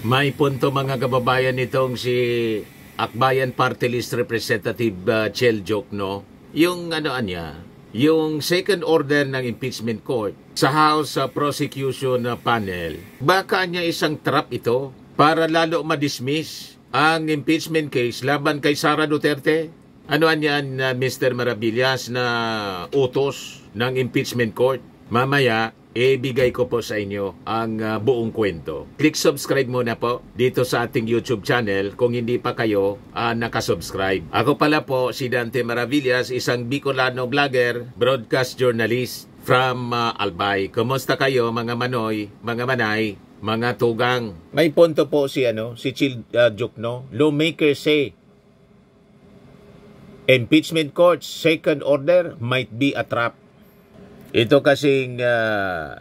May punto mga kababayan nitong si Akbayan Party List Representative Chel Jokno. Yung niya, yung second order ng impeachment court sa House Prosecution Panel. Baka niya isang trap ito para lalo madismiss ang impeachment case laban kay Sara Duterte. Ano yan, Mr. Maravillas, na utos ng impeachment court? Mamaya, ibigay ko po sa inyo ang buong kwento. Click subscribe muna po dito sa ating YouTube channel kung hindi pa kayo nakasubscribe. Ako pala po si Dante Maravillas, isang Bicolano vlogger, broadcast journalist from Albay. Kumusta kayo mga manoy, mga manay, mga tugang? May punto po si Chel Jokno. Lawmakers say impeachment court's second order might be a trap. Ito kasing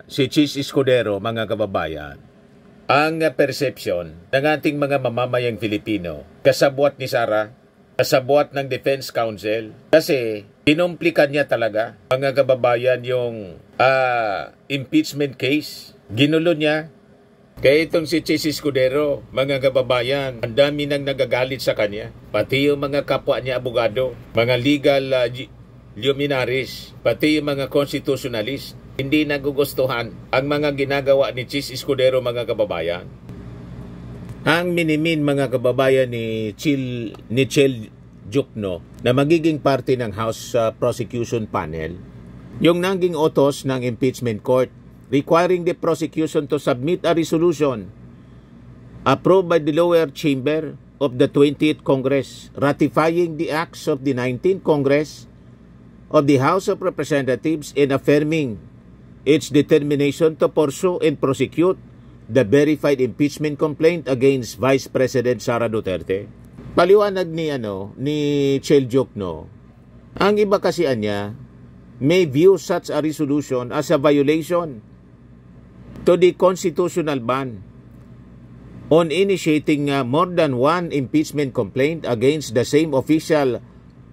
si Chis Escudero, mga kababayan, ang perception ng ating mga mamamayang Filipino, kasabwat ni Sara, kasabwat ng Defense Council, kasi kinumplikan niya talaga, mga kababayan, yung impeachment case. Ginulo niya. Kaya itong si Chis Escudero, mga kababayan, ang dami nang nagagalit sa kanya. Pati yung mga kapwa niya abogado, mga legal luminaries, pati yung mga constitutionalist, hindi nagugustuhan ang mga ginagawa ni Chis Escudero, mga kababayan. Ang minimin, mga kababayan, ni Chel Jokno na magiging parte ng House Prosecution Panel, yung naging utos ng impeachment court requiring the prosecution to submit a resolution approved by the lower chamber of the 20th Congress ratifying the acts of the 19th Congress of the House of Representatives and affirming its determination to pursue and prosecute the verified impeachment complaint against Vice President Sara Duterte. Paliwanag ni Chel Jokno, ang iba kasi niya may view such a resolution as a violation to the constitutional ban on initiating more than one impeachment complaint against the same official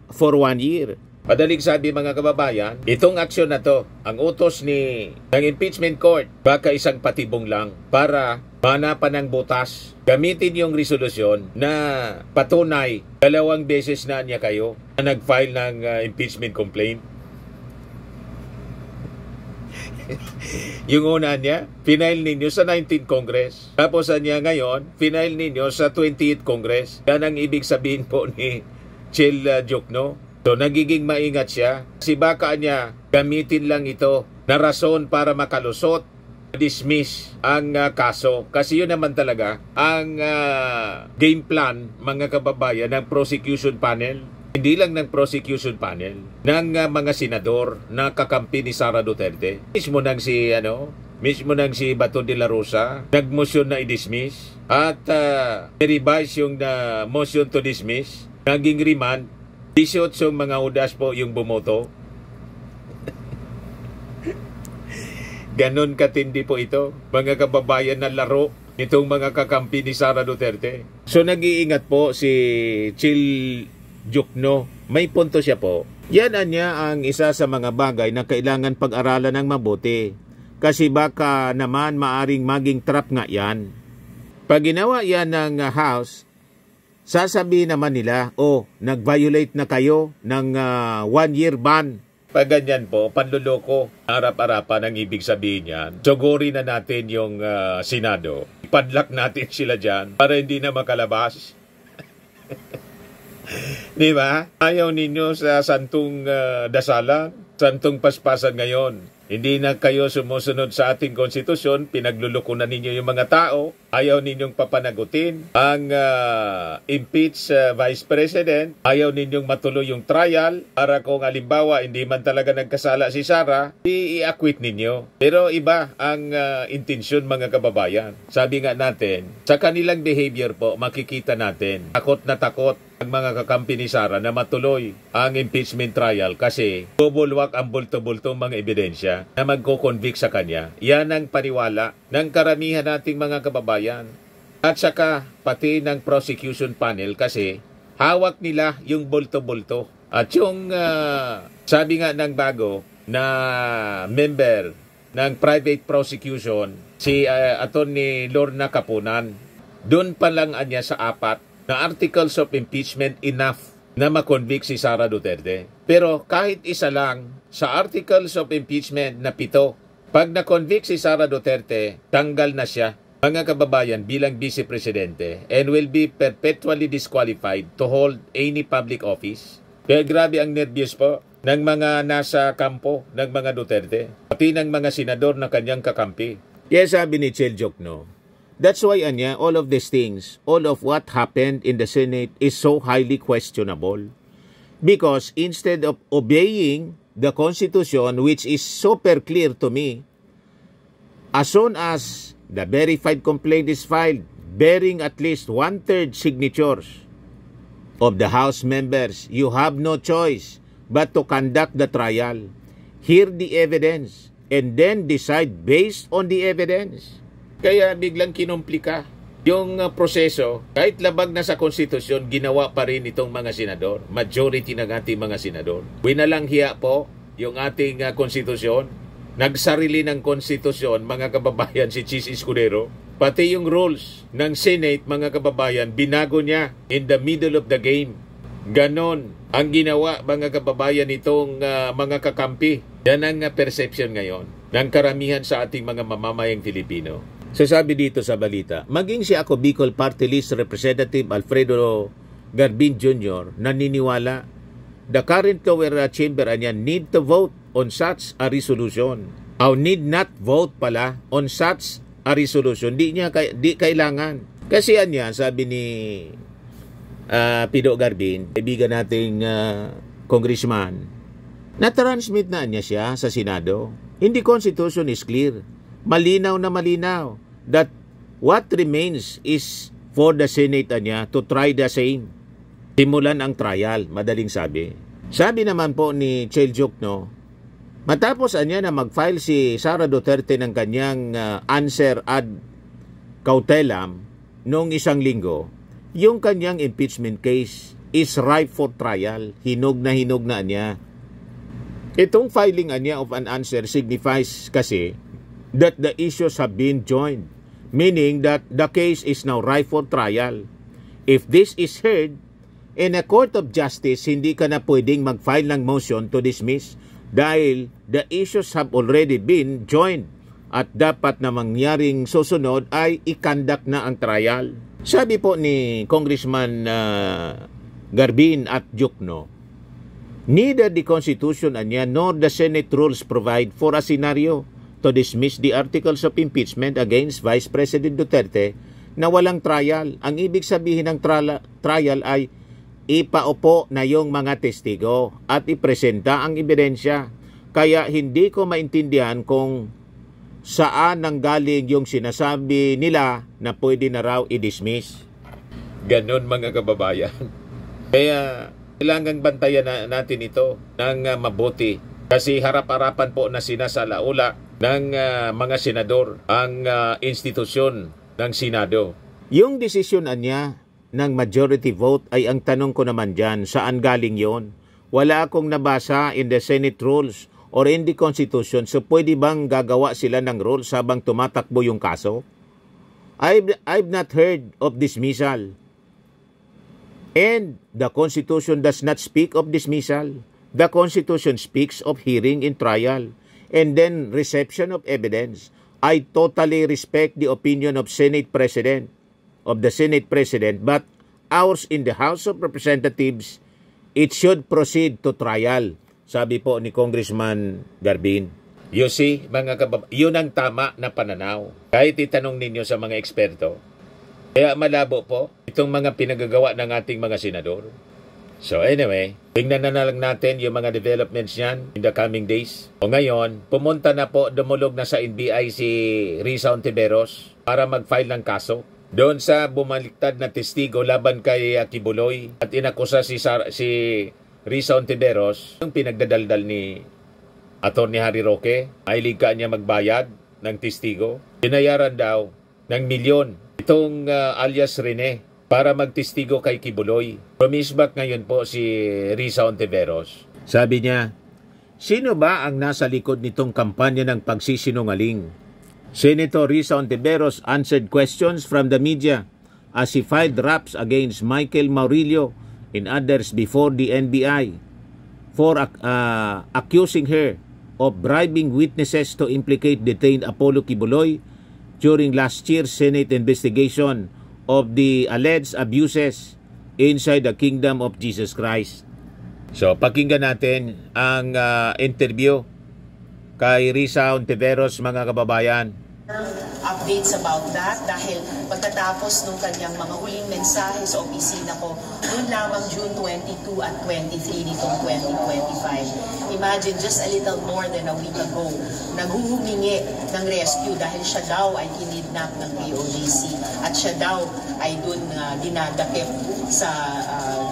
for 1 year. Madaling sabi, mga kababayan, itong aksyon na to, ang utos ng impeachment court, baka isang patibong lang para manapan ng butas. Gamitin yung resolusyon na patunay 2 beses na niya kayo na nag-file ng impeachment complaint. Yung una niya, final ninyo sa 19th Congress. Tapos niya ngayon, final ninyo sa 20th Congress. Yan ang ibig sabihin po ni Chel Jokno. So nagiging maingat siya. Kasi baka niya gamitin lang ito na rason para makalusot, dismiss ang kaso. Kasi yun naman talaga ang game plan, mga kababayan, ng prosecution panel. Hindi lang ng prosecution panel, ng mga senador na kakampi ni Sara Duterte. Mismo nang si Bato de la Rosa, nag-motion na i-dismiss at i-revise yung motion to dismiss. Naging remand, 18 mga udas po yung bumoto. Ganon katindi po ito, mga kababayan, na laro nitong mga kakampi ni Sara Duterte. So nag-iingat po si Chel Jokno. May punto siya po. Yan niya ang isa sa mga bagay na kailangan pag-aralan ng mabuti. Kasi baka naman maaring maging trap nga yan. Pag ginawa yan ng House, sasabihin naman nila, nag-violate na kayo ng 1-year ban. Pag ganyan po, panluloko, harap-harapan ang ibig sabihin yan. Suguri na natin yung Senado. Ipadlock natin sila dyan para hindi na makalabas. Di ba? Ayaw ninyo sa santong dasalan, santong paspasan ngayon. Hindi na kayo sumusunod sa ating konstitusyon, pinagluluko na ninyo yung mga tao, ayaw ninyong papanagutin ang impeach Vice President, ayaw ninyong matuloy yung trial para kung halimbawa hindi man talaga nagkasala si Sara, i-acquit ninyo. Pero iba ang intensyon, mga kababayan. Sabi nga natin, sa kanilang behavior po, makikita natin, takot na takot ang mga kakampi ni Sara na matuloy ang impeachment trial kasi bubulwak ang bulto-bultong mga ebidensya na magko-convict sa kanya. Yan ang paniwala ng karamihan nating mga kababayan. At saka pati ng prosecution panel kasi hawak nila yung bulto-bulto. At yung sabi nga ng bago na member ng private prosecution, si Attorney Lorna Capunan, Doon pa lang anya sa 4 na articles of impeachment enough na makonvict si Sara Duterte. Pero kahit isa lang sa articles of impeachment na 7, pag na-convict si Sara Duterte, tanggal na siya, mga kababayan, bilang Vice Presidente and will be perpetually disqualified to hold any public office. Kaya grabe ang nervyos po ng mga nasa kampo ng mga Duterte, pati ng mga senador na kanyang kakampi. Kaya sabi ni Chel Jokno, that's why anya, all of these things, all of what happened in the Senate is so highly questionable. Because instead of obeying the Constitution, which is super clear to me, as soon as the verified complaint is filed, bearing at least 1/3 signatures of the House members, you have no choice but to conduct the trial, hear the evidence, and then decide based on the evidence. Kaya biglang kinumplika yung proseso, kahit labag na sa konstitusyon, ginawa pa rin itong mga senador, majority ng ating mga senador. Winalang hiya po yung ating konstitusyon, nagsarili ng konstitusyon, mga kababayan, si Chis Escudero, pati yung rules ng Senate, mga kababayan, binago niya in the middle of the game. Ganon ang ginawa, mga kababayan, itong mga kakampi. Yan ang perception ngayon ng karamihan sa ating mga mamamayang Filipino. Sasabi dito sa balita, maging si Ako Bicol Party List Representative Alfredo Garbin Jr. naniniwala the current lower chamber anya need to vote on such a resolution. Or need not vote pala on such a resolution. Di kailangan. Kasi anya, sabi ni Pido Garbin, kaibigan nating congressman, na-transmit na niya siya sa Senado. In the Constitution is clear. Malinaw na malinaw that what remains is for the Senate niya to try the same. Simulan ang trial, madaling sabi. Sabi naman po ni Chel Jokno, matapos niya na mag-file si Sara Duterte ng kanyang answer ad cautelam noong 1 linggo, yung kanyang impeachment case is ripe for trial. Hinog na niya. Itong filing niya of an answer signifies kasi that the issues have been joined, meaning that the case is now ripe for trial. If this is heard in a court of justice, hindi ka na pwedeng mag-file ng motion to dismiss dahil the issues have already been joined at dapat na mangyaring susunod ay i-conduct na ang trial. Sabi po ni Congressman Garbin at Jokno, neither the Constitution anya nor the Senate rules provide for a scenario to dismiss the articles of impeachment against Vice President Duterte na walang trial. Ang ibig sabihin ng trial ay ipaupo na yung mga testigo at ipresenta ang ebidensya. Kaya hindi ko maintindihan kung saan nanggaling yung sinasabi nila na pwede na raw i-dismiss. Ganon, mga kababayan. Kaya kailangang bantayan natin ito ng mabuti. Kasi harap-harapan po na sinasalaula ng mga senador ang institusyon ng Senado. Yung desisyon niya ng majority vote ay ang tanong ko naman dyan, saan galing yon? Wala akong nabasa in the Senate rules or in the Constitution, so pwede bang gagawa sila ng rules habang tumatakbo yung kaso? I've not heard of dismissal. And the Constitution does not speak of dismissal. The Constitution speaks of hearing in trial and then reception of evidence. I totally respect the opinion of the Senate President, but ours in the House of Representatives, it should proceed to trial. Sabi po ni Congressman Garbin. You see, mga yun ang tama na pananaw. Kahit itanong ninyo sa mga eksperto. Kaya malabo po itong mga pinagagawa ng ating mga senador. So anyway, tingnan na lang natin yung mga developments niyan in the coming days. O ngayon, pumunta na po, dumulog na sa NBI si Risa Ontiveros para mag-file ng kaso doon sa bumaliktad na testigo laban kay Kibuloy at inakusa si Risa Ontiveros yung pinagdadaldal ni Atty. Harry Roque. Mahilig ka niya magbayad ng testigo. Binayaran daw ng milyon itong alias Rene para magtestigo kay Kibuloy. Pumisback ngayon po si Risa Ontiveros. Sabi niya, sino ba ang nasa likod nitong kampanya ng pagsisinungaling? Senator Risa Ontiveros answered questions from the media as he filed raps against Michael Maurilio and others before the NBI for accusing her of bribing witnesses to implicate detained Apollo Kibuloy during last year's Senate investigation of the alleged abuses inside the Kingdom of Jesus Christ. So, pakinggan natin ang interview kay Risa Ontiveros, mga kababayan. Updates about that dahil pagkatapos nung kanyang mga huling mensahe sa opisina ko noon lamang June 22 at 23 nitong 2025. Imagine, just a little more than a week ago, naghuhumingi ng rescue dahil siya daw ay kinidnap ng POJC at siya daw ay dun dinadakip sa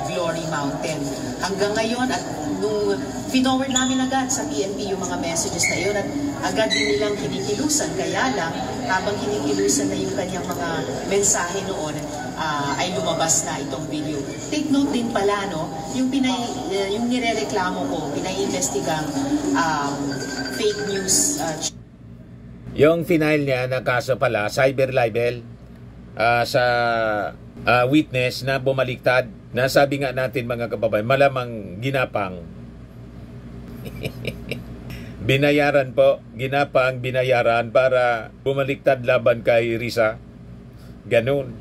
Glory Mountain. Hanggang ngayon, at nung pinoward namin agad sa PNP yung mga messages na yun at agad din nilang kinikilusan. Kaya lang, habang kinikilusan na yung kanyang mga mensahe noon, ay lumabas na itong video. Take note din pala, no, yung nirereklamo ko, pinaiimbestigang fake news. Yung final niya na kaso pala, cyber libel sa witness na bumaliktad. Nasabi nga natin, mga kababayan, malamang ginapang binayaran po, ginapang binayaran para bumaliktad laban kay Risa. Ganun.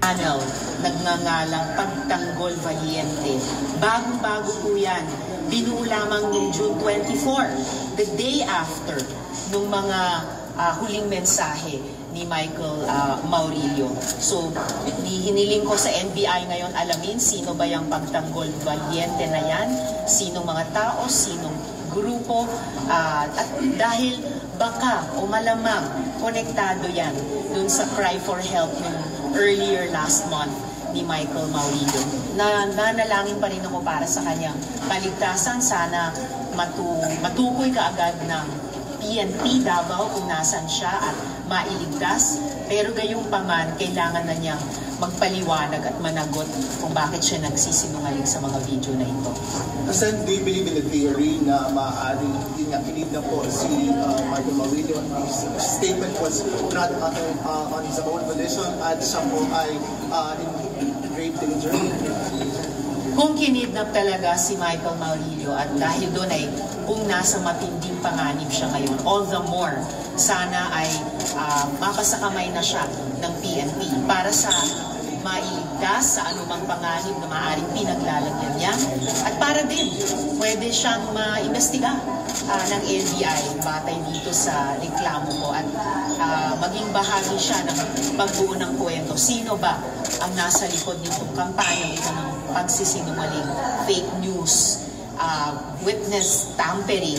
Channel, nagngangalang Pagtanggol Valiente. Bago-bago po yan. Binuo lamang noong June 24, the day after nung mga huling mensahe ni Michael Maurilio. So, hiniling ko sa NBI ngayon alamin sino ba yung Pagtanggol Valiente na yan, sinong mga tao, sinong grupo, at dahil baka o malamang konektado yan dun sa cry for help nung earlier last month ni Michael Maurilio. Nanalangin pa rin ako para sa kanyang kaligtasan. Sana matukoy kaagad ng PNP Davao kung nasan siya at mailigtas. Pero gayong paman, kailangan na niyang magpaliwanag at managot kung bakit siya nagsisinungaling sa mga video na ito. Sen, do you believe in the theory na maaaring hindi niya pinignan po si Michael Maurilio? His statement was not on his own volition at siya po ay in grave danger? Kung kinidnap talaga si Michael Maurilio at dahil doon ay kung nasa matinding panganib siya ngayon, all the more sana ay mapasakamay na siya ng PNP para sa mailigtas sa anumang panganib na maaaring pinaglalagyan niya at para din pwede siyang maimbestiga ng NBI batay dito sa reklamo ko at maging bahagi siya ng pagbuo ng kwento. Sino ba ang nasa likod nitong kampanya ito ng pagsisinungaling, fake news, witness tampering,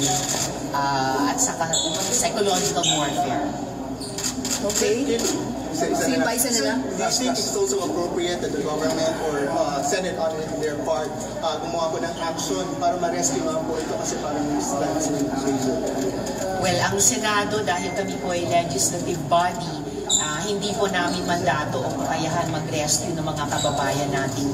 at saka psychological warfare. Okay. Isa na lang. Do you think it's also appropriate that the government or Senate on their part gumawa po ng action para ma-rescue nga po ito kasi parang Well, ang Senado, dahil kami po ay legislative body, hindi po namin mandato o kakayahan mag-rescue ng mga kababayan natin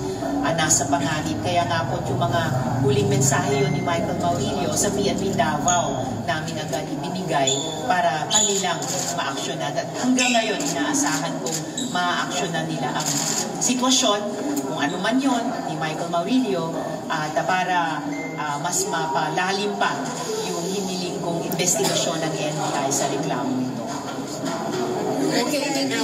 nasa panganib. Kaya nga po yung mga huling mensahe yun ni Michael Maurilio sa PNP Davao namin agad ibinigay para kanilang ma-actionan. At hanggang ngayon, inaasahan kong ma-actionan nila ang sitwasyon, kung ano man yun, ni Michael Maurilio, at para mas mapalalim pa yung hiniling kong investigasyon ng NBI sa reklamo nito. Okay, thank you.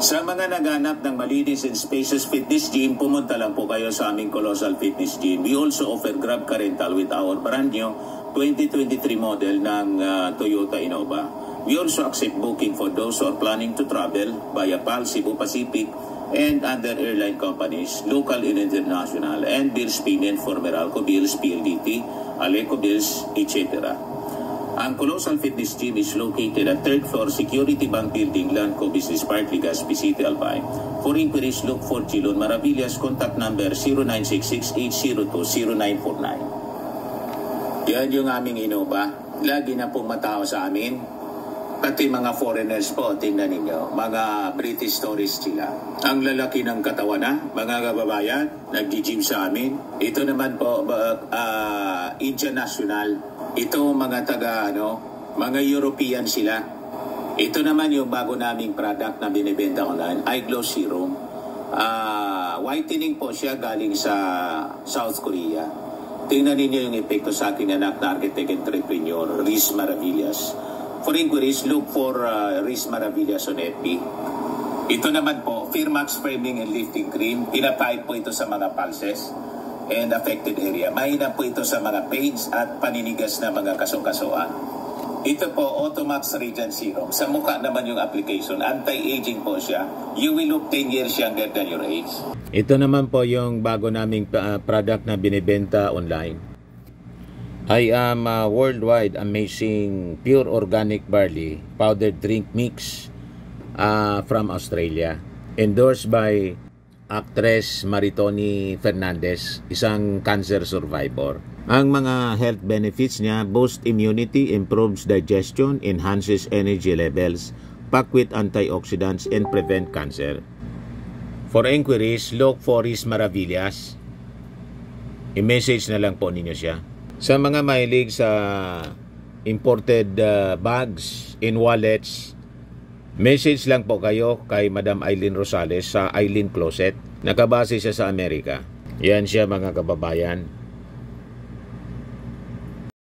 Sa mga naghanap ng malinis and spacious fitness gym, pumunta lang po kayo sa aming Colossal Fitness Gym. We also offer Grab Car Rental with our brand new 2023 model ng Toyota Innova. We also accept booking for those who are planning to travel via PAL, Cebu Pacific, and other airline companies, local and international, and bills payment for Meralco Bills, PLDT, Aleco Bills, etc. Ang Colossal Fitness Gym is located at 3rd floor Security Bank Building, Lanco Business Park, Legazpi City, Albay. For inquiries, look for Chilon Maravillas. Contact number 0966-802-0949. Yan yung aming Innova. Lagi na pong matao sa amin. Pati mga foreigners po, tingnan ninyo. Mga British tourists sila. Ang lalaki ng katawan na, mga kababayan, nag-gym sa amin. Ito naman po, Indian National. Ito mga mga European sila. Ito naman yung bago naming product na binibenta online, Eye Glow Serum. Whitening po siya galing sa South Korea. Tingnan ninyo yung epekto sa aking anak na architect entrepreneur, Riz Maravillas. For inquiries, look for Riz Maravillas on FB. Ito naman po, Firmax Framing and Lifting Cream. Pinapahid po ito sa mga pulses and affected area. Mahina po ito sa mga pains at paninigas na mga kasong-kasuan. Ito po, Automax Radiant Serum. Sa mukha naman yung application. Anti-aging po siya. You will look 10 years younger than your age. Ito naman po yung bago naming product na binibenta online. I am worldwide amazing pure organic barley powdered drink mix from Australia. Endorsed by actress Maritoni Fernandez, isang cancer survivor. Ang mga health benefits niya: boost immunity, improves digestion, enhances energy levels, packed with antioxidants, and prevent cancer. For inquiries, look for Riz Maravillas. I-message na lang po ninyo siya. Sa mga mahilig sa imported bags and wallets, message lang po kayo kay Madam Eileen Rosales sa Eileen Closet. Nakabase siya sa Amerika. Yan siya mga kababayan.